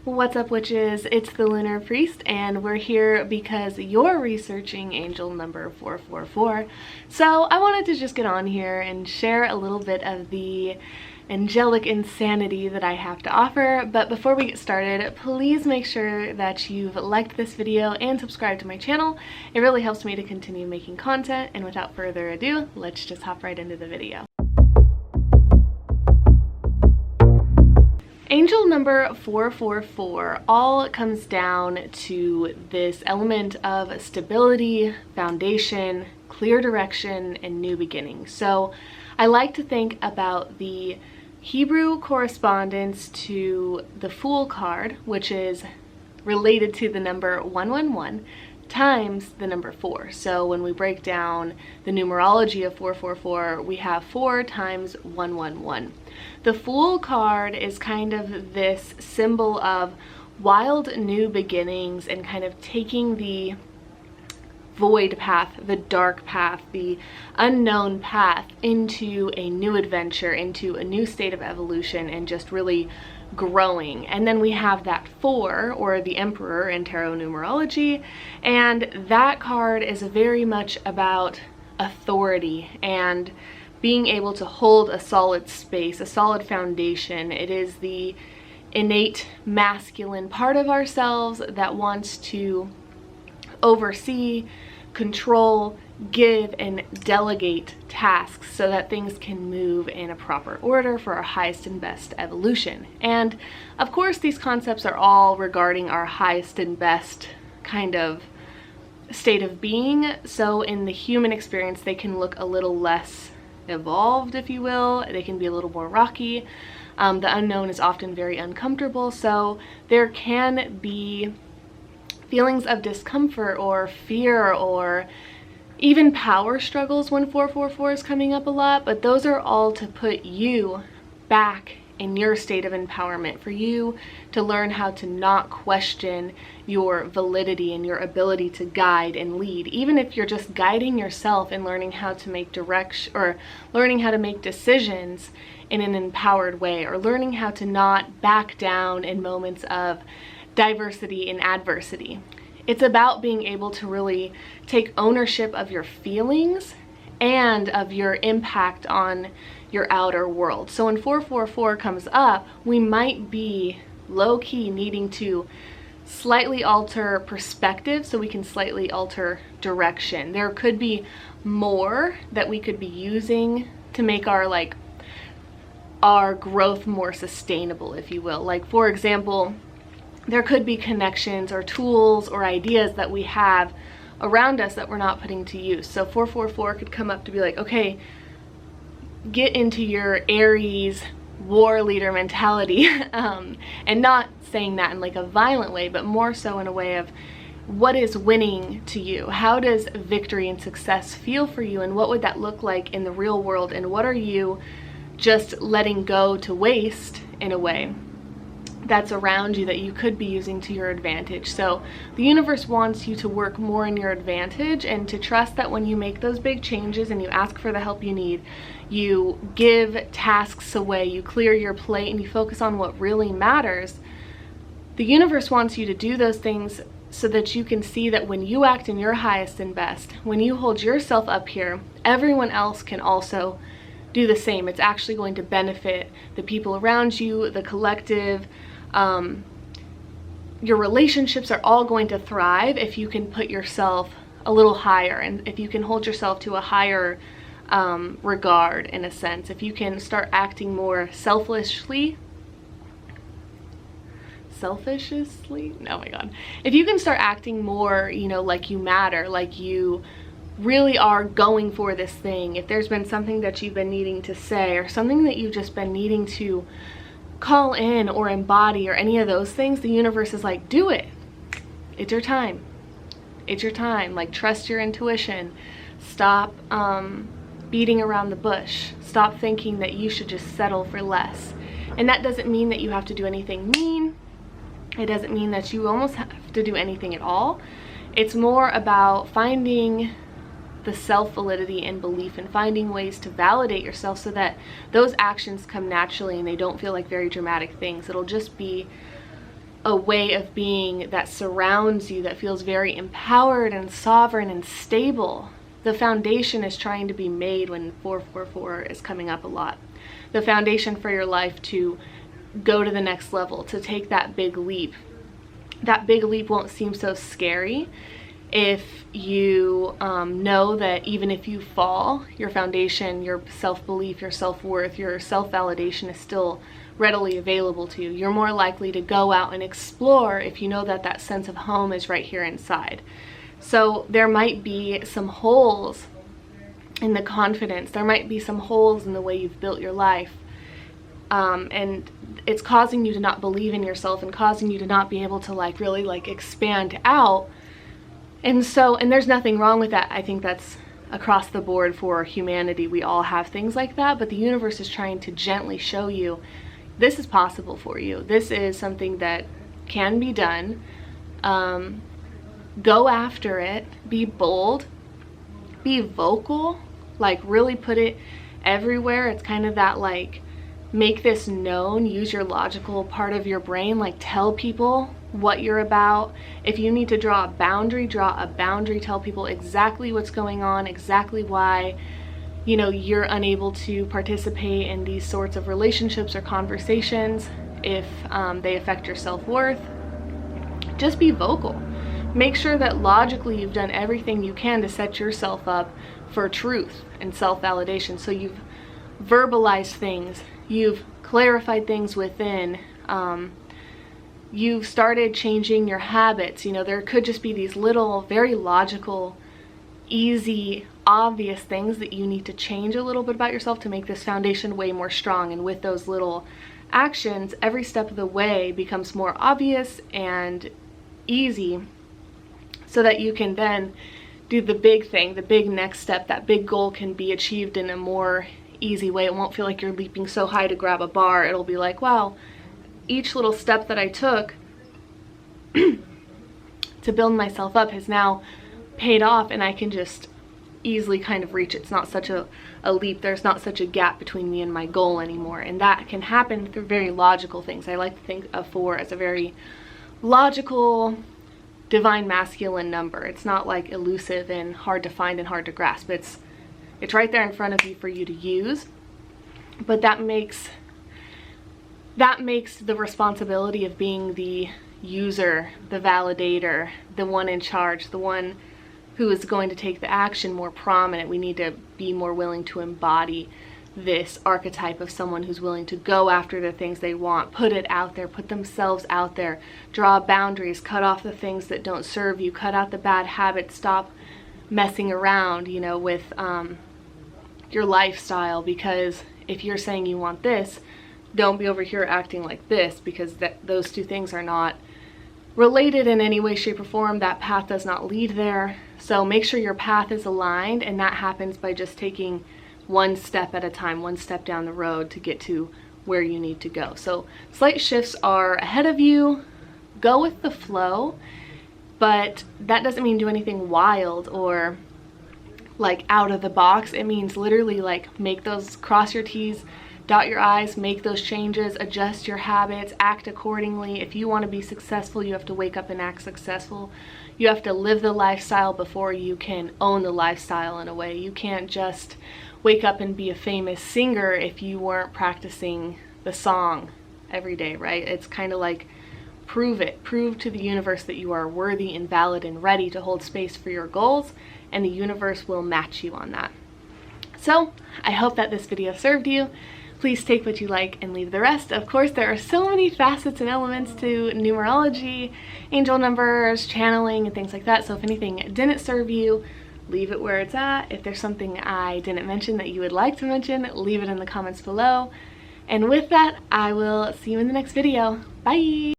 What's up, witches? It's the Lunar Priest, and we're here because you're researching angel number 444. So I wanted to just get on here and share a little bit of the angelic insanity that I have to offer. But before we get started, please make sure that you've liked this video and subscribed to my channel. It really helps me to continue making content, and without further ado, let's just hop right into the video. Angel number 444 all comes down to this element of stability, foundation, clear direction, and new beginnings. So I like to think about the Hebrew correspondence to the Fool card, which is related to the number 111 times the number 4. So when we break down the numerology of 444, we have 4 times 111. The Fool card is kind of this symbol of wild new beginnings and kind of taking the void path, the dark path, the unknown path into a new adventure, into a new state of evolution, and just really growing. And then we have that 4, or the Emperor in tarot numerology, and that card is very much about authority and being able to hold a solid space, a solid foundation. It is the innate masculine part of ourselves that wants to oversee, control, give, and delegate tasks so that things can move in a proper order for our highest and best evolution. And of course, these concepts are all regarding our highest and best kind of state of being. So in the human experience, they can look a little less evolved, if you will. They can be a little more rocky. The unknown is often very uncomfortable, so there can be feelings of discomfort or fear or even power struggles when 444 is coming up a lot, but those are all to put you back in your state of empowerment, for you to learn how to not question your validity and your ability to guide and lead, even if you're just guiding yourself and learning how to make direction, or learning how to make decisions in an empowered way, or learning how to not back down in moments of diversity and adversity. It's about being able to really take ownership of your feelings and of your impact on your outer world. So when 444 comes up, we might be low-key needing to slightly alter perspective so we can slightly alter direction. There could be more that we could be using to make our growth more sustainable, if you will. Like, for example, there could be connections or tools or ideas that we have around us that we're not putting to use. So 444 could come up to be like, okay, get into your Aries war leader mentality, and not saying that in like a violent way, but more so in a way of what is winning to you? How does victory and success feel for you, and what would that look like in the real world, and what are you just letting go to waste in a way that's around you that you could be using to your advantage? So the universe wants you to work more in your advantage, and to trust that when you make those big changes and you ask for the help you need, you give tasks away, you clear your plate, and you focus on what really matters. The universe wants you to do those things so that you can see that when you act in your highest and best, when you hold yourself up here, everyone else can also do the same. It's actually going to benefit the people around you, the collective. Your relationships are all going to thrive if you can put yourself a little higher, and if you can hold yourself to a higher regard, in a sense. If you can start acting more selfishly, oh my god, if you can start acting more, like you matter, like you really are going for this thing. If there's been something that you've been needing to say, or something that you've just been needing to call in or embody, or any of those things, the universe is like, do it. It's your time. It's your time. Like, trust your intuition. Stop beating around the bush. Stop thinking that you should just settle for less. And that doesn't mean that you have to do anything mean. It doesn't mean that you almost have to do anything at all. It's more about finding the self-validity and belief, and finding ways to validate yourself so that those actions come naturally and they don't feel like very dramatic things. It'll just be a way of being that surrounds you, that feels very empowered and sovereign and stable. The foundation is trying to be made when 444 is coming up a lot. The foundation for your life to go to the next level, to take that big leap. That big leap won't seem so scary if you know that even if you fall, your foundation, your self-belief, your self-worth, your self-validation is still readily available to you. You're more likely to go out and explore if you know that that sense of home is right here inside. So there might be some holes in the confidence. There might be some holes in the way you've built your life. And it's causing you to not believe in yourself and causing you to not be able to really expand out. And there's nothing wrong with that. I think that's across the board for humanity. We all have things like that, but the universe is trying to gently show you this is possible for you. This is something that can be done. Go after it. Be bold. Be vocal. Really put it everywhere. It's kind of that make this known. Use your logical part of your brain. Tell people what you're about. If you need to draw a boundary, draw a boundary. Tell people exactly what's going on, exactly why you're unable to participate in these sorts of relationships or conversations if they affect your self-worth. Just be vocal. Make sure that logically you've done everything you can to set yourself up for truth and self-validation. So you've verbalized things, you've clarified things within, you've started changing your habits. There could just be these little, very logical, easy, obvious things that you need to change a little bit about yourself to make this foundation way more strong. And with those little actions, every step of the way becomes more obvious and easy, so that you can then do the big thing, the big next step. That big goal can be achieved in a more easy way. It won't feel like you're leaping so high to grab a bar. It'll be like, wow, each little step that I took to build myself up has now paid off, and I can just easily kind of reach it. It's not such a leap. There's not such a gap between me and my goal anymore. And that can happen through very logical things. I like to think of 4 as a very logical, divine masculine number. It's not elusive and hard to find and hard to grasp. It's right there in front of you for you to use. But that makes the responsibility of being the user, the validator, the one in charge, the one who is going to take the action more prominent. We need to be more willing to embody this archetype of someone who's willing to go after the things they want, put it out there, put themselves out there, draw boundaries, cut off the things that don't serve you, cut out the bad habits, stop messing around, with your lifestyle. Because if you're saying you want this, don't be over here acting like this, because those two things are not related in any way, shape, or form. That path does not lead there. So make sure your path is aligned, and that happens by just taking one step at a time, one step down the road to get to where you need to go. So slight shifts are ahead of you. Go with the flow, but that doesn't mean do anything wild or out of the box. It means literally make those, cross your T's, dot your I's, make those changes, adjust your habits, act accordingly. If you want to be successful, you have to wake up and act successful. You have to live the lifestyle before you can own the lifestyle in a way. You can't just wake up and be a famous singer if you weren't practicing the song every day, right? It's kind of prove it. Prove to the universe that you are worthy and valid and ready to hold space for your goals, and the universe will match you on that. So I hope that this video served you. Please take what you like and leave the rest. Of course, there are so many facets and elements to numerology, angel numbers, channeling, and things like that. So if anything didn't serve you, leave it where it's at. If there's something I didn't mention that you would like to mention, leave it in the comments below. And with that, I will see you in the next video. Bye!